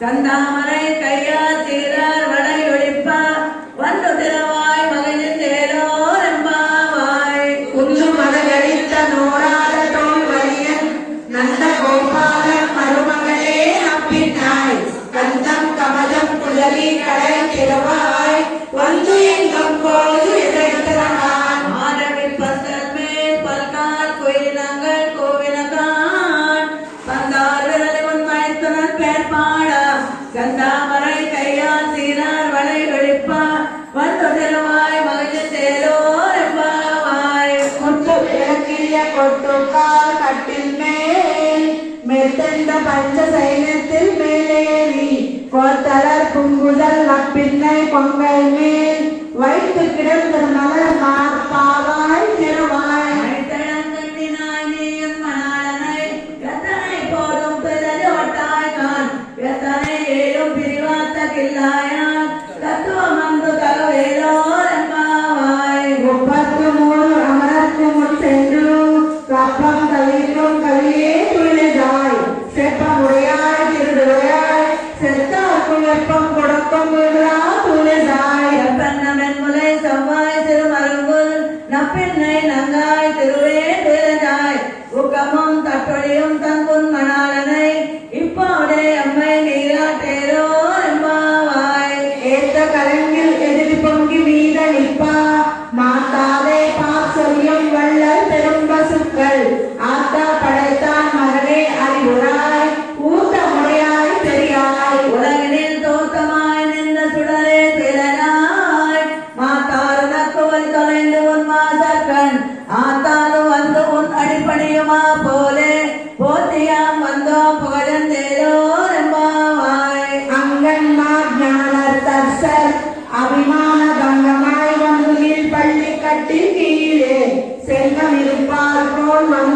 கந்தாமரை கையால் சீரார் வளை ஒழிப்ப வந்து திறவாய் மகளிர் தேரோர் எம்பாவாய் குன்று மதகளித்த நோராத தோல் வலியன் நந்த கோபாலன் மருமகளே நப்பினாய் கந்தம் கமலம் குழலி கடை திறவாய் வந்து எங்கும் போது இறைத்தரகான் மாதவி பந்தல் மேல் பல்கால் கோயிலங்கள் கோவிலகான் பந்தார் விரலை உண்மைத்துணர் பேர் பாட கந்தாமரை கையால் சீரார் வளை ஒழிப்ப வந்து திறவாய் மகளிர் தேரோர் எம்பாவாய் முத்து விளக்கிய கொட்டுக்கால் கட்டில் மேல் மெத்தெந்த பஞ்ச சைனத்தில் மேலேறி கோத்தலர் குங்குதல் அப்பின்னை பொங்கல் மேல் வைத்து கிடந்த மலர் மார்பாவாய் திருவாய் அழைத்தடங்கட்டினாய் நீயும் மணாளனை எத்தனை போதும் பிறகு ஒட்டாய்கான் எத்தனை ஏழும் பிரிவாத்த கில்லாயான் தத்துவம் வந்து தகவேலோர் எம்பாவாய் 33 அமரத்து முன் சென்று கப்பம் கவிக்கும் கவியே துணிதாய் செப்பமுடையாய் திருடுடையாய் செத்தார்க்கு வெப்பம் கொடுக்கும் விழா துணிதாய் பெண்ணமென் முலை செவ்வாய் பின்னை நங்காய் திருவே திரஞ்சாய் உக்கமும் தட்டொழியும் தங்குன் மணாளனை இப்போதே அம்மை நீராட்டேரோ எம்பாவாய். ஏத்த கலங்கில் எதிரி பொங்கி மீத நிற்பா மாத்தாதே பாசொல்லியும் வள்ளல் பெரும் பசுக்கள் ஆத்தா படைத்தான் மகனே அறிவுராய் ஊத்த முறையாய் பெரியாய். உலகினில் தோத்தமாய் நின்ற சுடரே திரனாய் மாத்தாருனக்கு வழி தொலைந்து உன் மாசக்கண் ஆத்தாலும் வந்து உன் அடிப்படையுமா போலே போத்தியாம் வந்தோம் புகழந்தேரோ எம்பாவாய். அங்கன்மார் ஞானர் தர்சர் அபிமான பங்கமாய் வந்து பள்ளி கட்டி கீழே செல்வம் இருப்பார் போல் வந்து